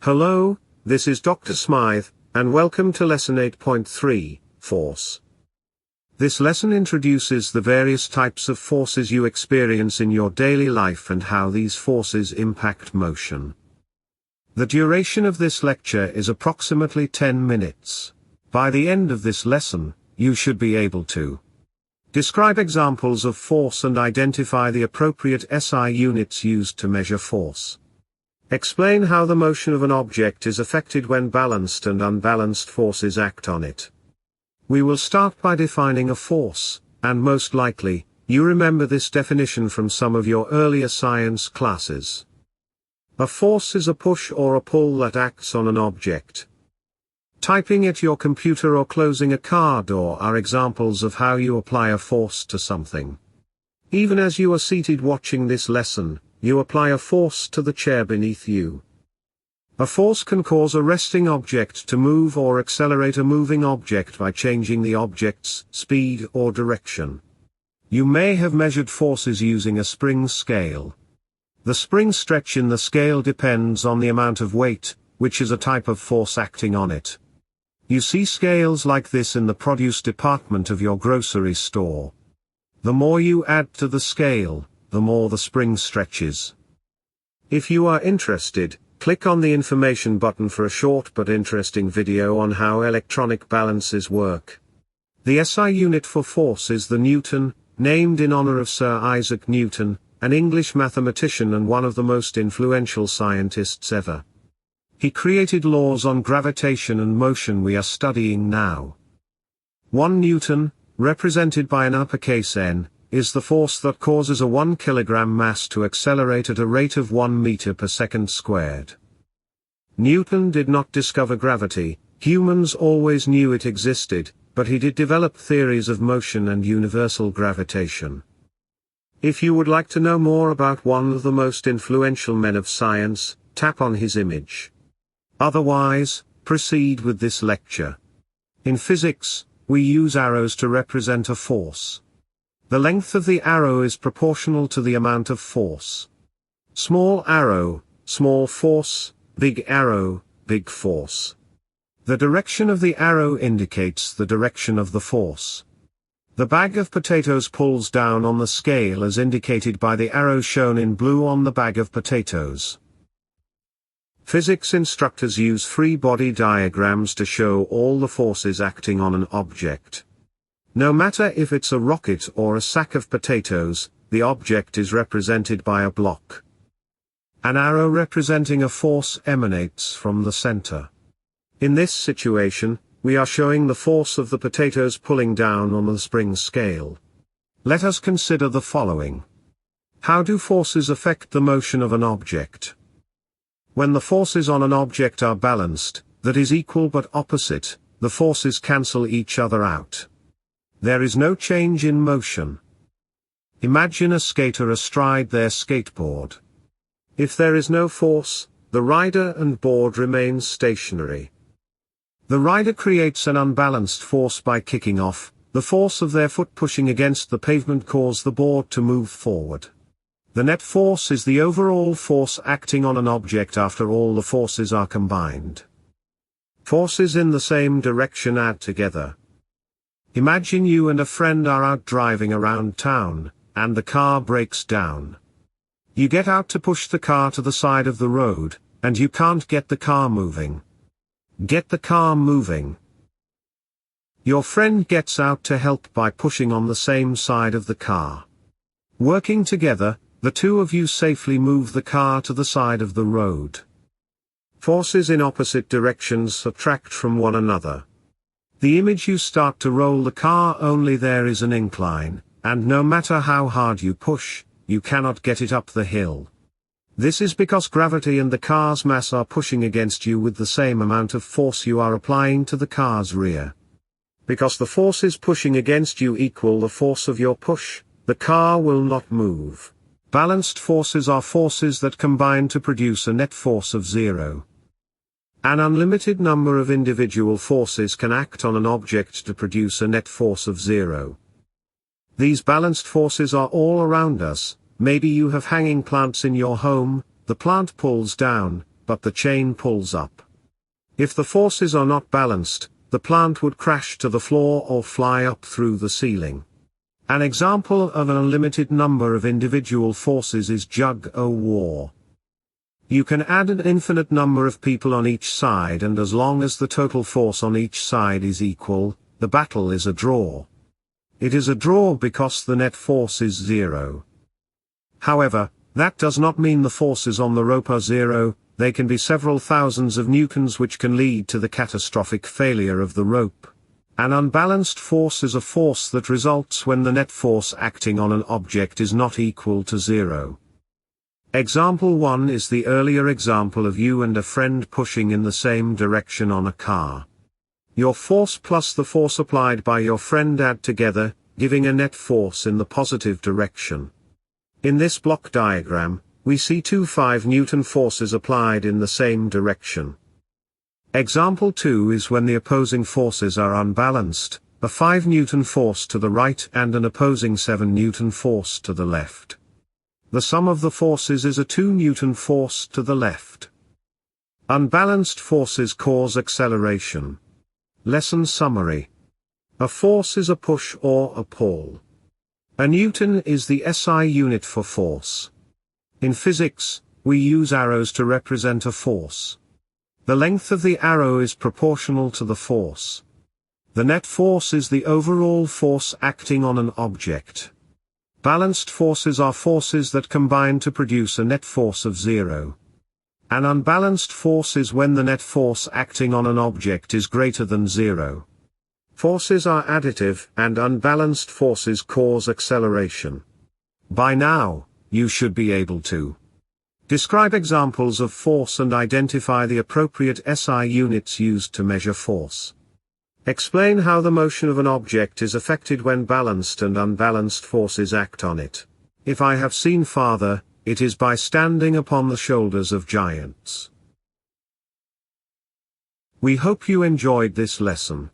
Hello, this is Dr. Smythe, and welcome to Lesson 8.3, Force. This lesson introduces the various types of forces you experience in your daily life and how these forces impact motion. The duration of this lecture is approximately 10 minutes. By the end of this lesson, you should be able to describe examples of force and identify the appropriate SI units used to measure force. Explain how the motion of an object is affected when balanced and unbalanced forces act on it. We will start by defining a force, and most likely, you remember this definition from some of your earlier science classes. A force is a push or a pull that acts on an object. Typing at your computer or closing a car door are examples of how you apply a force to something. Even as you are seated watching this lesson, you apply a force to the chair beneath you. A force can cause a resting object to move or accelerate a moving object by changing the object's speed or direction. You may have measured forces using a spring scale. The spring stretch in the scale depends on the amount of weight, which is a type of force acting on it. You see scales like this in the produce department of your grocery store. The more you add to the scale, the more the spring stretches. If you are interested, click on the information button for a short but interesting video on how electronic balances work. The SI unit for force is the Newton, named in honor of Sir Isaac Newton, an English mathematician and one of the most influential scientists ever. He created laws on gravitation and motion we are studying now. 1 Newton, represented by an uppercase N, is the force that causes a 1 kilogram mass to accelerate at a rate of 1 meter per second squared. Newton did not discover gravity, humans always knew it existed, but he did develop theories of motion and universal gravitation. If you would like to know more about one of the most influential men of science, tap on his image. Otherwise, proceed with this lecture. In physics, we use arrows to represent a force. The length of the arrow is proportional to the amount of force. Small arrow, small force, big arrow, big force. The direction of the arrow indicates the direction of the force. The bag of potatoes pulls down on the scale as indicated by the arrow shown in blue on the bag of potatoes. Physics instructors use free body diagrams to show all the forces acting on an object. No matter if it's a rocket or a sack of potatoes, the object is represented by a block. An arrow representing a force emanates from the center. In this situation, we are showing the force of the potatoes pulling down on the spring scale. Let us consider the following. How do forces affect the motion of an object? When the forces on an object are balanced, that is equal but opposite, the forces cancel each other out. There is no change in motion. Imagine a skater astride their skateboard. If there is no force, the rider and board remains stationary. The rider creates an unbalanced force by kicking off, the force of their foot pushing against the pavement causes the board to move forward. The net force is the overall force acting on an object after all the forces are combined. Forces in the same direction add together. Imagine you and a friend are out driving around town, and the car breaks down. You get out to push the car to the side of the road, and you can't get the car moving. Get the car moving. Your friend gets out to help by pushing on the same side of the car. Working together, the two of you safely move the car to the side of the road. Forces in opposite directions subtract from one another. The image you start to roll the car only there is an incline, and no matter how hard you push, you cannot get it up the hill. This is because gravity and the car's mass are pushing against you with the same amount of force you are applying to the car's rear. Because the forces pushing against you equal the force of your push, the car will not move. Balanced forces are forces that combine to produce a net force of zero. An unlimited number of individual forces can act on an object to produce a net force of zero. These balanced forces are all around us. Maybe you have hanging plants in your home, the plant pulls down, but the chain pulls up. If the forces are not balanced, the plant would crash to the floor or fly up through the ceiling. An example of an unlimited number of individual forces is tug-o-war. You can add an infinite number of people on each side, and as long as the total force on each side is equal, the battle is a draw. It is a draw because the net force is zero. However, that does not mean the forces on the rope are zero. They can be several thousands of newtons, which can lead to the catastrophic failure of the rope. An unbalanced force is a force that results when the net force acting on an object is not equal to zero. Example 1 is the earlier example of you and a friend pushing in the same direction on a car. Your force plus the force applied by your friend add together, giving a net force in the positive direction. In this block diagram, we see two 5-Newton forces applied in the same direction. Example 2 is when the opposing forces are unbalanced, a 5-Newton force to the right and an opposing 7-Newton force to the left. The sum of the forces is a 2-Newton force to the left. Unbalanced forces cause acceleration. Lesson summary. A force is a push or a pull. A Newton is the SI unit for force. In physics, we use arrows to represent a force. The length of the arrow is proportional to the force. The net force is the overall force acting on an object. Balanced forces are forces that combine to produce a net force of zero. An unbalanced force is when the net force acting on an object is greater than zero. Forces are additive, and unbalanced forces cause acceleration. By now, you should be able to describe examples of force and identify the appropriate SI units used to measure force. Explain how the motion of an object is affected when balanced and unbalanced forces act on it. If I have seen farther, it is by standing upon the shoulders of giants. We hope you enjoyed this lesson.